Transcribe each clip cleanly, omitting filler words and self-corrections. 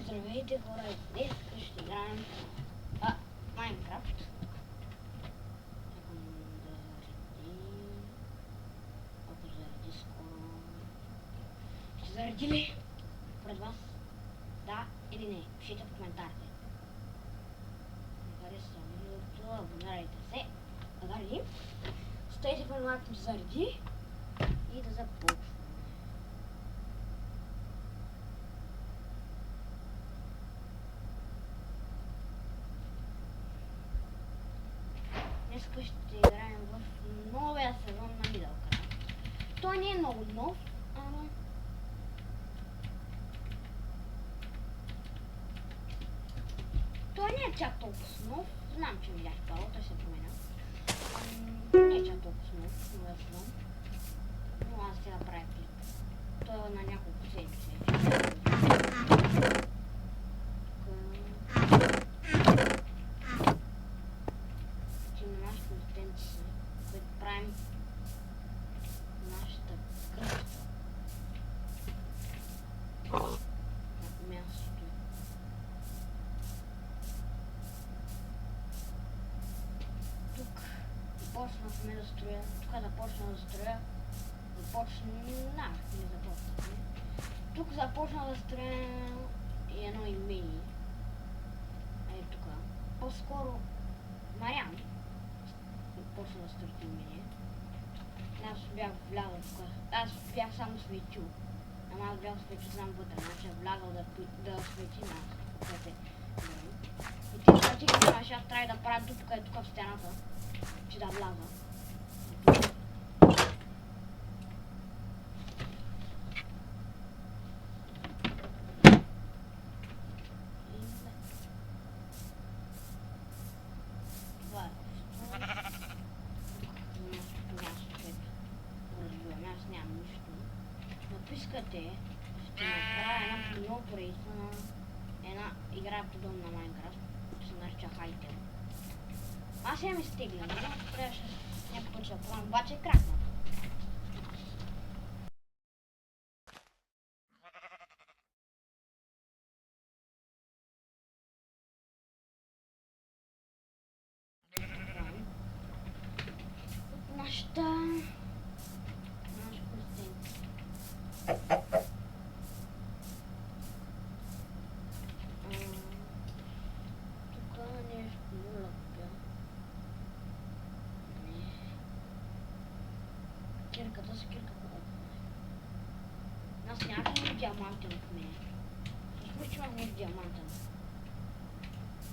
Здравейте хора, днес ще играем Майнкрафт. Чакам да заради... Ако заради скоро... Ще заради ли? Пред вас? Да или не? Пишете в коментарите. Не харесва видеото, абонирайте се. Да заради. Стейте в лайк да заради. И да започваме. Днес ще играем в новия сезон на Minecraft. Той не е много нов, ама... Той не е чак толкова нов. Знам, че видях това, той се променя. Не е чак толкова нов, новия сезон. Но аз сега правя клип. Той е на няколко седмици. Което правим нашата къща на мястото. Тук започнахме да строя, тук започна да строя, не започнахме. Тук започна да строя и едно имение. Ей тук, по-скоро Мариан почна да строи имение. Аз бях влязал тук, аз бях само светил. Ама аз бях светил сам вътре, значи влязал да свети нас. И ти ще ти казваш, аз трябва да правя дупка тук в стената, че да вляза. Искате, ще направя една много проекта на една игра подобна на Майнкрафт, се нарича Hytale. Аз я ми стегля, но трябваше някакъв път да пробвам, обаче е кракнат. Нашата... Кирката с кирка по-опна. Аз нямам диамантен в мен. Защо че имам нещо диамантен?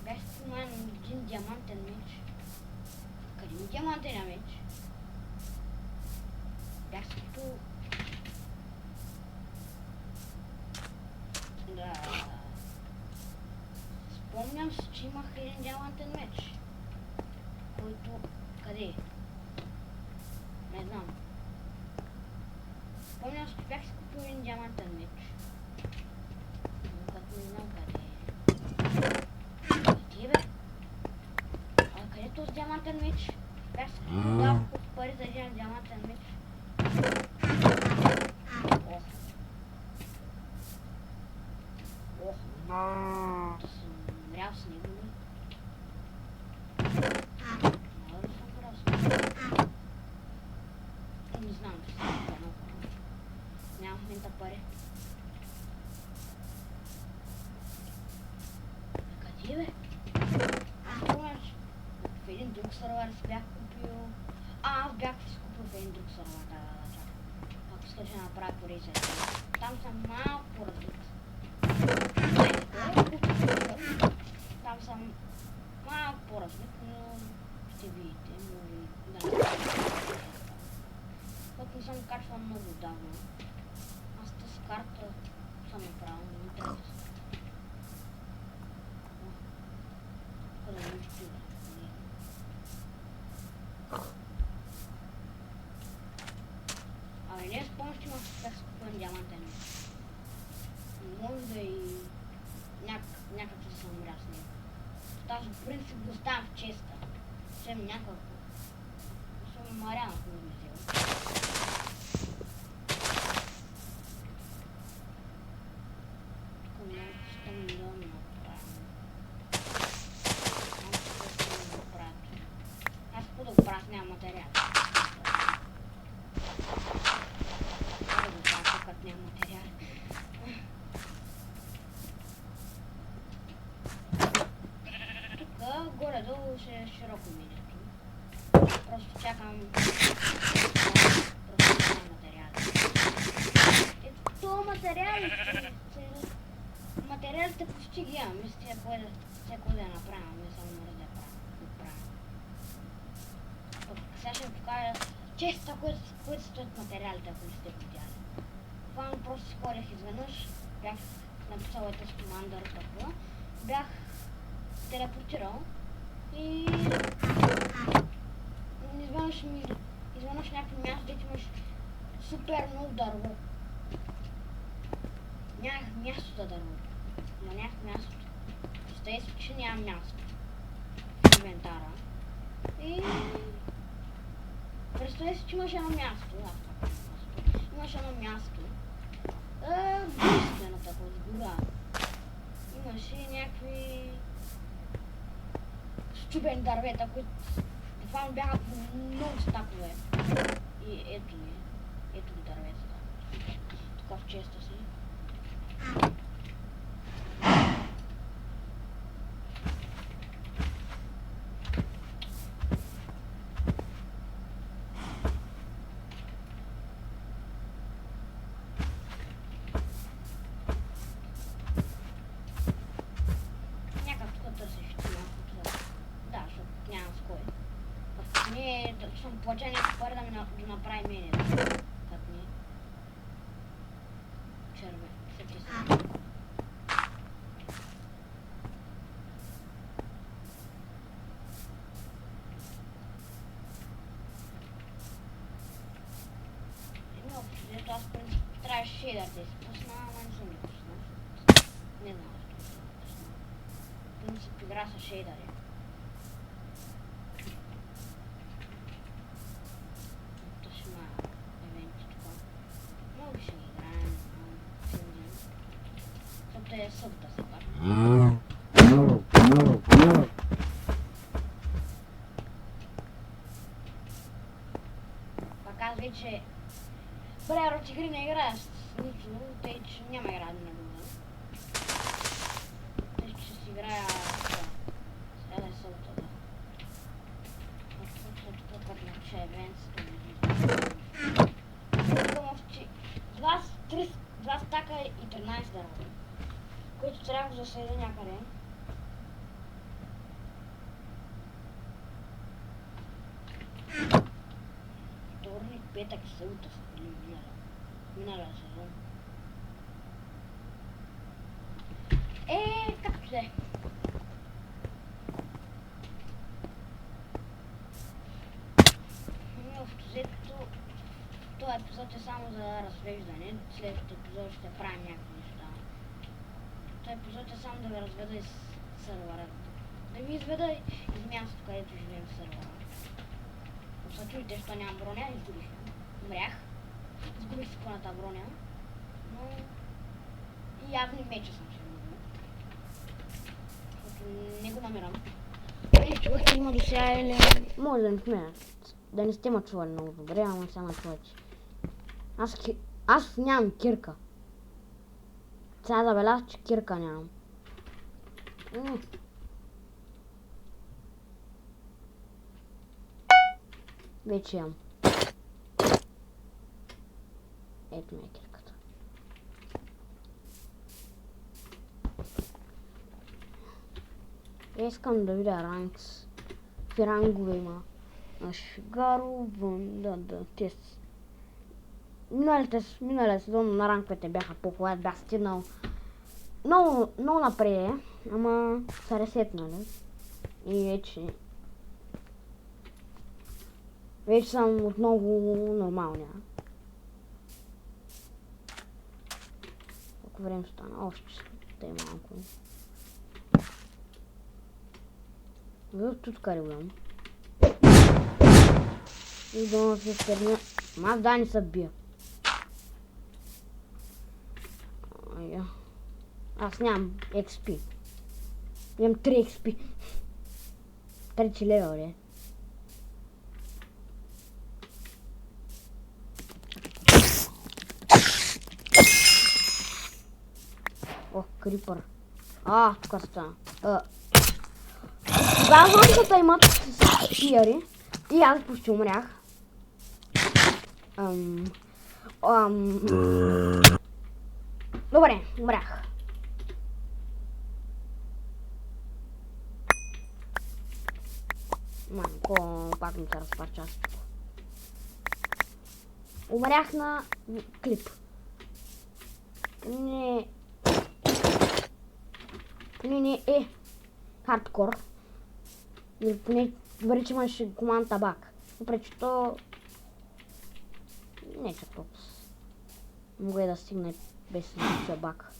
Бях споменал един диамантен меч. Къде ми диамантен меч? Бях спитал... Да... Спомням се, че имах един диамантен меч. Който... Къде? Не знам. Спомням се, че бях си купил един диамантен меч. Но като не знам къде е. Къде бе? А къде е този диамантен меч? Бях си купил малко пари за един диамантен меч. Ох. Ох. Да съм умрял с него ли? Мога да съм умрял с него. Не знам, че съм умрял. Нямам в момента пари. Къде бе? Аз помня, че в един друг сервер си бях купил... аз бях си купил в един друг сервер, да. Ако искаш да направя порезен. Там съм малко развит. Там съм малко по-развит, но ще видите, може да не пък не съм качвал много давно. Аз тази карта съм направил, не ми трябва да се. Къде ми ще да? Абе, не спомням, че имах как се купувам диамантен меч. Може да и някак да съм умря с него. Тази принцип го оставям в честа. Съм някакво. Съм Мариан, ако не ми взел. Тук много się szeroko mieli. Po prostu czekam. Просто на материали. То материалите почти ги имам. Мисля, всеко да направя, не само може да правя. Пък сега ще ви покажа често, които стоят материалите, ако не сте видяли. Това просто си ходех изведнъж, бях написал ето с командър такова, бях телепортирал и изведнъж някакво място, дето имаш супер много дърво. Нямах място за дърво. Но нямах място. Естествено, че нямам място в инвентара. И представя си, че имаш едно място. Имаш едно място. Близко на такова, с гора. Имаше някакви счупени дървета, които буквално бяха много стакове. И ето ми. Ето ги дърветата. Тук в честа си. Някак тук търсиш малко. Да, защото нямам с кой. Не, съм плача някакви пари да направи менето. Как ми? Черве. Всеки се. Но, защото аз в принцип трябваше шейдър да изпусна, ама не съм ги пуснал. Не знам защо съм ги пуснал. В принцип игра с шейдъри. Е събота се пак. Пак аз вече от игри не играя с нито, тъй че няма игра да набуда. Тъй че ще си играя сега е събота, да. Тук като напиша евент с това. Два стака и 13 дърва, които трябва да заседа някъде. Вторник, петък и събота са били миналия сезон. Както де. Общо взето, този епизод е само за разглеждане. След епизод ще правим някакви неща. Този епизод е само да ви разведа из сървъра. Да ви изведа из мястото, където живеем в сървъра. Ако се чуете, що нямам броня, изгубих я. Умрях. Изгубих си пълната броня. Но и явно меча съм си изгубил. Защото не го намирам. Човек има до сега или... Може да не сменят. Да не сте ме чували много добре, ама сега ме чувате. Аз нямам кирка. Сега забелязах, че кирка нямам. Вече имам. Ето ми е кирката. Искам да видя ранкс. Какви рангове има. Шигаро, да, тест. Миналия сезон на ранковете бяха по-хубави, бях стигнал много напред, ама са ресетнали. И вече съм отново нормалния. Колко време стана? Още ще е малко. Тук карибам. И да се стърня. Аз да не се бия. Аз нямам XP. Имам 3 XP. 3 левел ли? Ох, крипър. Тук стана. Хората имат спиари и аз почти умрях. Добре, умрях. Манко, пак ми се разпача. Умрях на клип. Не е хардкор. Или поне добре, че имаш команд табак. Въпреки че то не е чак толкова. Мога и да стигне без табак.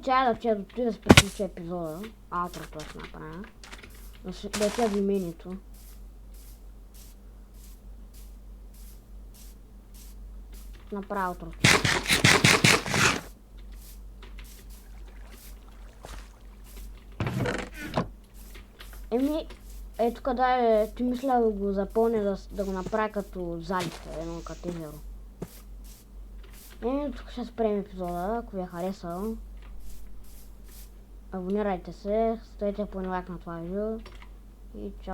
Чая да отида да се приключи епизода. Аутрото ще направя. Да отида до имението. Направя аутрото. Тук да ти мисля да го запълня, да го направя като залив, едно като езеро. Тук ще спрем епизода, ако ви е харесал. Абонирайте се, ставете по лайк на това видео и чао.